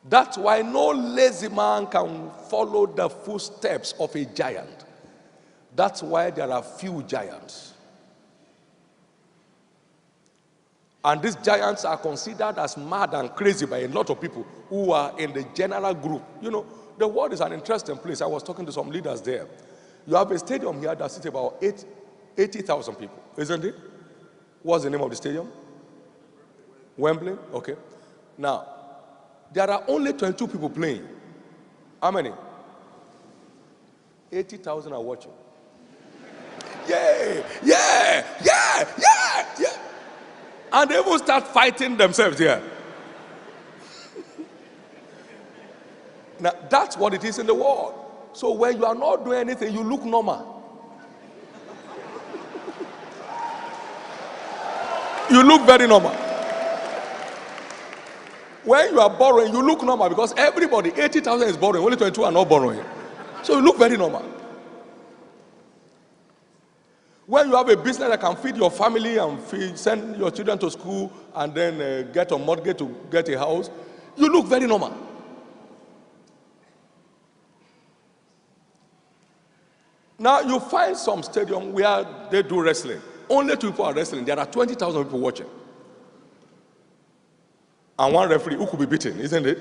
That's why no lazy man can follow the footsteps of a giant. That's why there are few giants. And these giants are considered as mad and crazy by a lot of people who are in the general group. You know, the world is an interesting place. I was talking to some leaders there. You have a stadium here that sits about 80,000 people, isn't it? What's the name of the stadium? Wembley? Okay. Now, there are only 22 people playing. How many? 80,000 are watching. Yeah, yeah, yeah, yeah, yeah. And they will start fighting themselves here. Now, that's what it is in the world. So when you are not doing anything, you look normal. You look very normal. When you are borrowing, you look normal because everybody, 80,000 is borrowing, only 22 are not borrowing. So you look very normal. When you have a business that can feed your family and send your children to school and then get a mortgage to get a house, you look very normal. Now you find some stadium where they do wrestling. Only 2 people are wrestling. There are 20,000 people watching. And one referee who could be beaten, isn't it?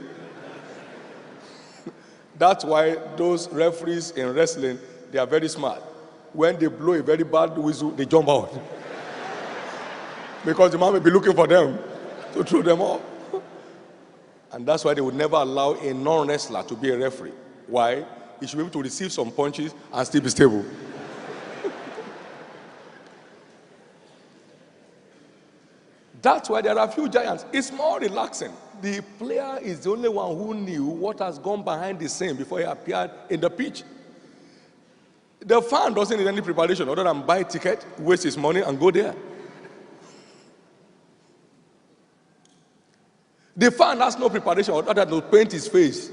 That's why those referees in wrestling, they are very smart. When they blow a very bad whistle, they jump out. Because the man may be looking for them to throw them off. And that's why they would never allow a non-wrestler to be a referee. Why? He should be able to receive some punches and still be stable. That's why there are a few giants. It's more relaxing. The player is the only one who knew what has gone behind the scene before he appeared in the pitch. The fan doesn't need any preparation other than buy a ticket, waste his money, and go there. The fan has no preparation other than to paint his face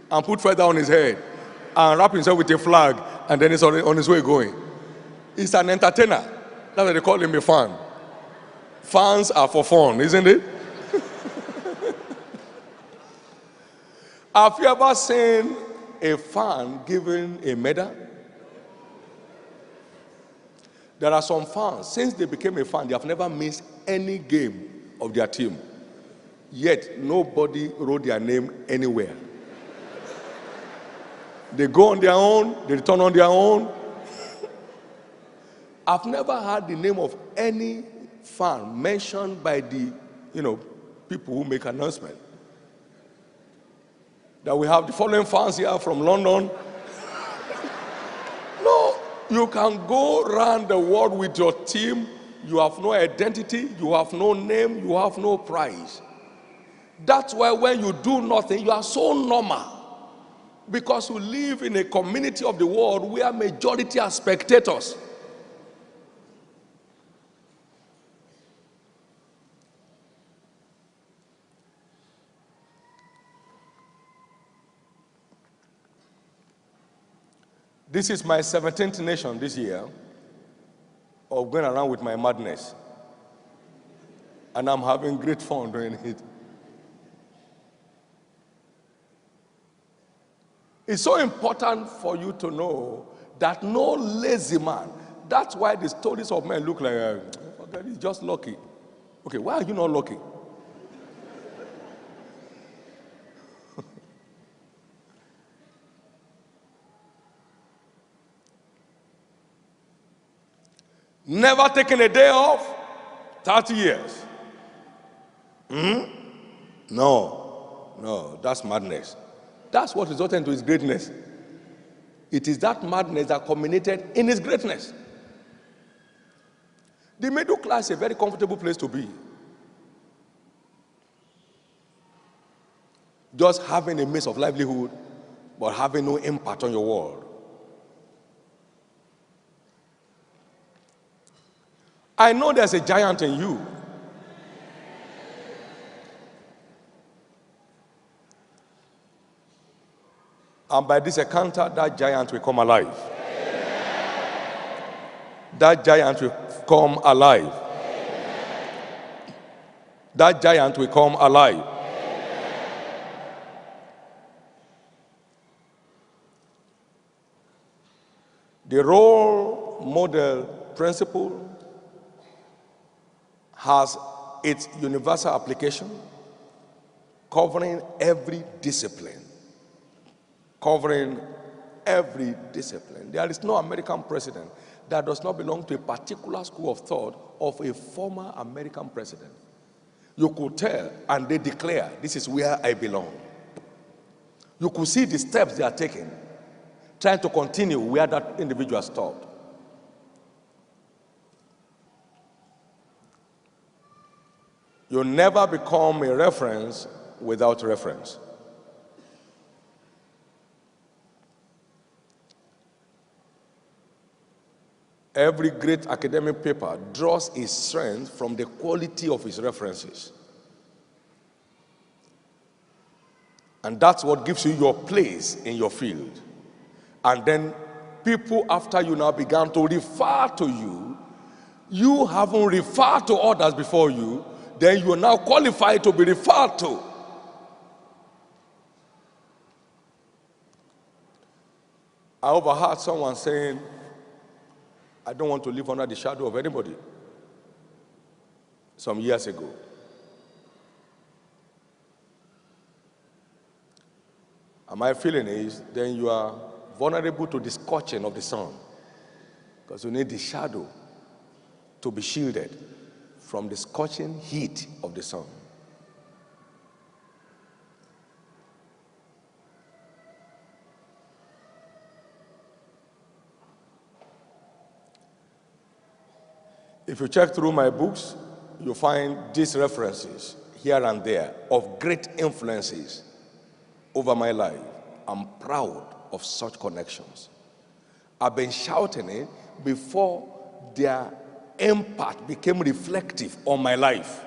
and put feather on his head and wrap himself with a flag, and then he's on his way going. He's an entertainer. That's why they call him a fan. Fans are for fun, isn't it? Have you ever seen a fan given a medal? There are some fans, since they became a fan, they have never missed any game of their team. Yet, nobody wrote their name anywhere. They go on their own, they return on their own. I've never heard the name of any fan mentioned by the, people who make announcement. That we have the following fans here from London. No, you can go around the world with your team. You have no identity, you have no name, you have no prize. That's why when you do nothing, you are so normal. Because you live in a community of the world where majority are spectators. This is my 17th nation this year of going around with my madness. And I'm having great fun doing it. It's so important for you to know that no lazy man, that's why the stories of men look like, he's just lucky. Okay, why are you not lucky? Never taken a day off, 30 years. No, that's madness. That's what resulted into his greatness. It is that madness that culminated in his greatness. The middle class is a very comfortable place to be. Just having a means of livelihood, but having no impact on your world. I know there's a giant in you. And by this encounter, that giant will come alive. That giant will come alive. That giant will come alive. The role model principle has its universal application, covering every discipline. Covering every discipline. There is no American president that does not belong to a particular school of thought of a former American president. You could tell, and they declare, this is where I belong. You could see the steps they are taking, trying to continue where that individual stopped. You never become a reference without reference. Every great academic paper draws its strength from the quality of its references. And that's what gives you your place in your field. And then people after you now began to refer to you. You haven't referred to others before you, then you are now qualified to be referred to. I overheard someone saying, I don't want to live under the shadow of anybody, some years ago. And my feeling is, then you are vulnerable to the scorching of the sun, because you need the shadow to be shielded from the scorching heat of the sun. If you check through my books, you'll find these references here and there of great influences over my life. I'm proud of such connections. I've been shouting it before their impact became reflective on my life.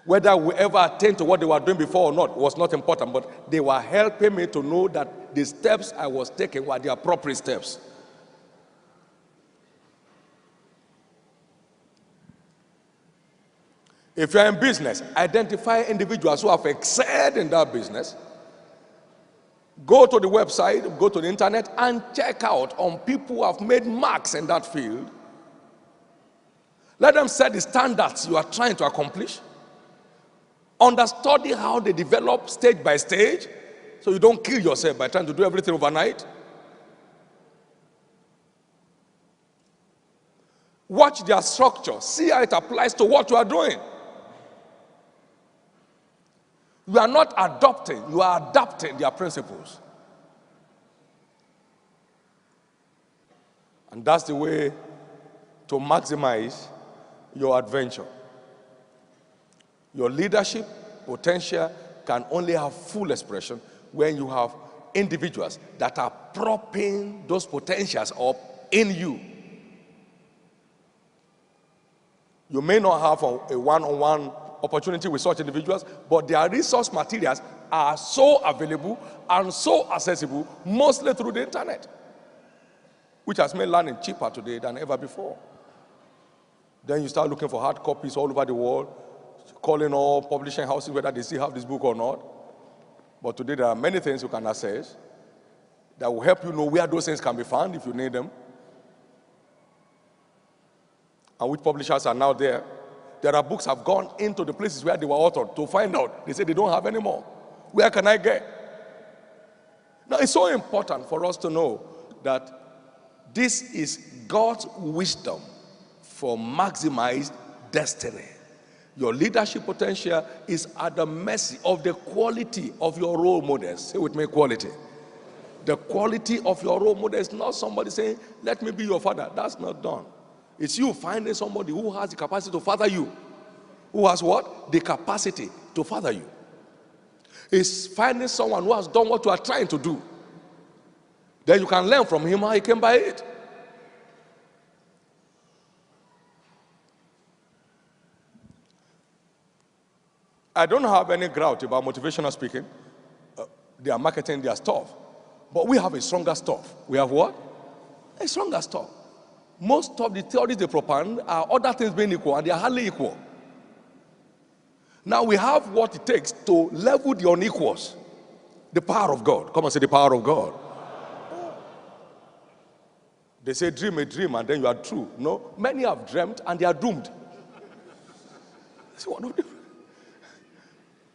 Whether we ever attend to what they were doing before or not was not important, but they were helping me to know that the steps I was taking were the appropriate steps. If you're in business, identify individuals who have excelled in that business. Go to the website, go to the internet, and check out on people who have made marks in that field. Let them set the standards you are trying to accomplish. Understudy how they develop stage by stage, so you don't kill yourself by trying to do everything overnight. Watch their structure. See how it applies to what you are doing. You are not adopting, you are adapting their principles. And that's the way to maximize your adventure. Your leadership potential can only have full expression when you have individuals that are propping those potentials up in you. You may not have a one-on-one opportunity with such individuals, but their resource materials are so available and so accessible, mostly through the internet, which has made learning cheaper today than ever before. Then you start looking for hard copies all over the world, calling all publishing houses whether they still have this book or not. But today there are many things you can access that will help you know where those things can be found if you need them, and which publishers are now there. There are books have gone into the places where they were authored to find out. They say they don't have any more. Where can I get? Now, it's so important for us to know that this is God's wisdom for maximized destiny. Your leadership potential is at the mercy of the quality of your role models. Say with me, quality. The quality of your role model is not somebody saying, let me be your father. That's not done. It's you finding somebody who has the capacity to father you. Who has what? The capacity to father you. It's finding someone who has done what you are trying to do. Then you can learn from him how he came by it. I don't have any grouch about motivational speaking. They are marketing their stuff. But we have a stronger stuff. We have what? A stronger stuff. Most of the theories they propound are other things being equal, and they are hardly equal. Now we have what it takes to level the unequals. The power of God. Come and say the power of God. They say dream a dream and then you are true. No, many have dreamt and they are doomed.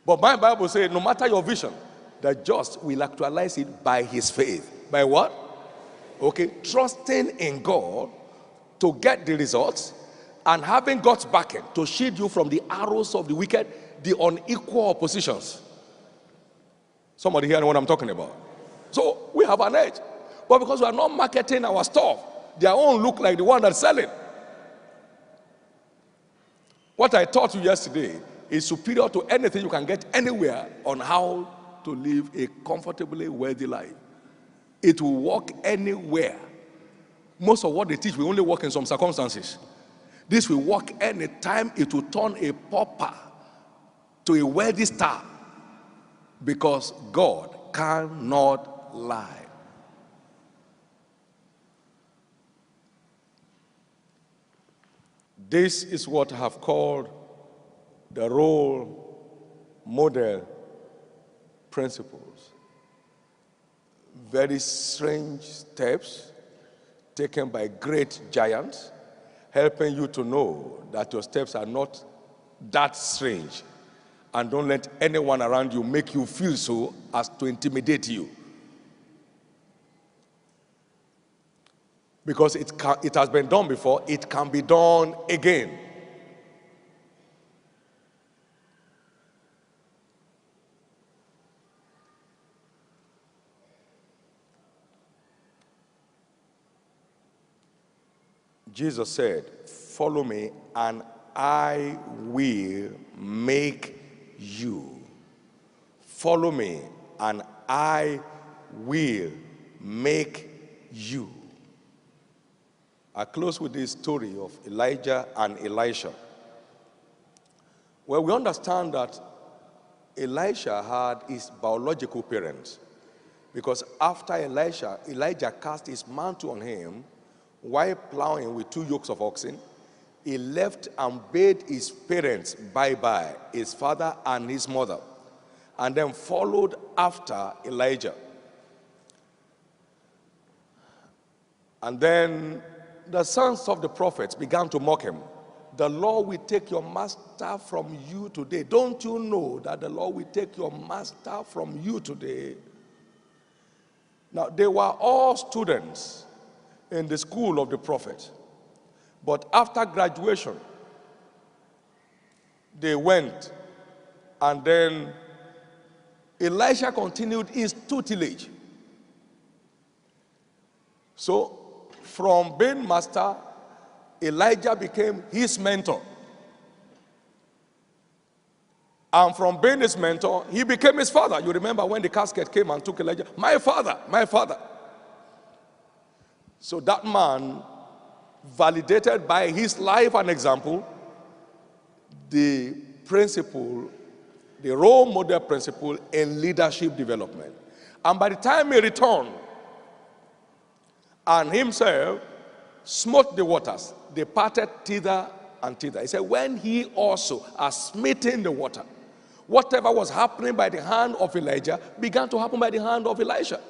But my Bible says no matter your vision, the just will actualize it by his faith. By what? Okay, trusting in God to get the results and having God's backing to shield you from the arrows of the wicked, the unequal oppositions. Somebody here know what I'm talking about. So we have an edge. But because we are not marketing our stuff, their own look like the one that's selling. What I taught you yesterday is superior to anything you can get anywhere on how to live a comfortably wealthy life. It will work anywhere. Most of what they teach will only work in some circumstances. This will work anytime it will turn a pauper to a wealthy star, because God cannot lie. This is what I have called the role model principles. Very strange steps taken by great giants, helping you to know that your steps are not that strange, and don't let anyone around you make you feel so as to intimidate you. Because it has been done before, it can be done again. Jesus said, "Follow me and I will make you." Follow me and I will make you. I close with this story of Elijah and Elisha. Well, we understand that Elisha had his biological parents, because after Elijah cast his mantle on him while plowing with 2 yokes of oxen. He left and bade his parents bye-bye, his father and his mother, and then followed after Elijah. And then the sons of the prophets began to mock him. "The Lord will take your master from you today. Don't you know that the Lord will take your master from you today?" Now, they were all students in the school of the prophet. But after graduation, they went, and then Elisha continued his tutelage. So, from being master, Elijah became his mentor. And from being his mentor, he became his father. You remember when the casket came and took Elijah? My father, my father. So that man validated by his life and example the principle, the role model principle in leadership development. And by the time he returned and himself smote the waters, they parted thither and thither. He said, when he also has smitten the water, whatever was happening by the hand of Elijah began to happen by the hand of Elisha.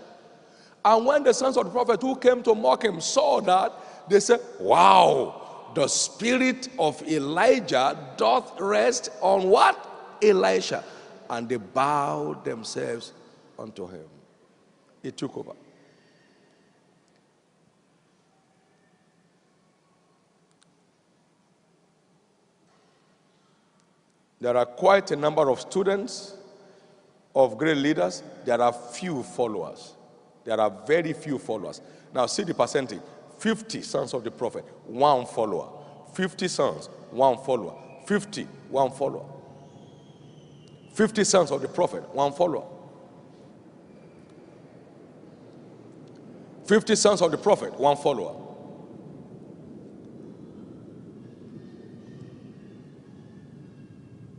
And when the sons of the prophet who came to mock him saw that, they said, "Wow, the spirit of Elijah doth rest on" what? Elisha. And they bowed themselves unto him. He took over. There are quite a number of students of great leaders. There are few followers. There are very few followers. Now see the percentage. 50 sons of the prophet, 1 follower. 50 sons, 1 follower. 50, 1 follower. 50 sons of the prophet, 1 follower. 50 sons of the prophet, 1 follower.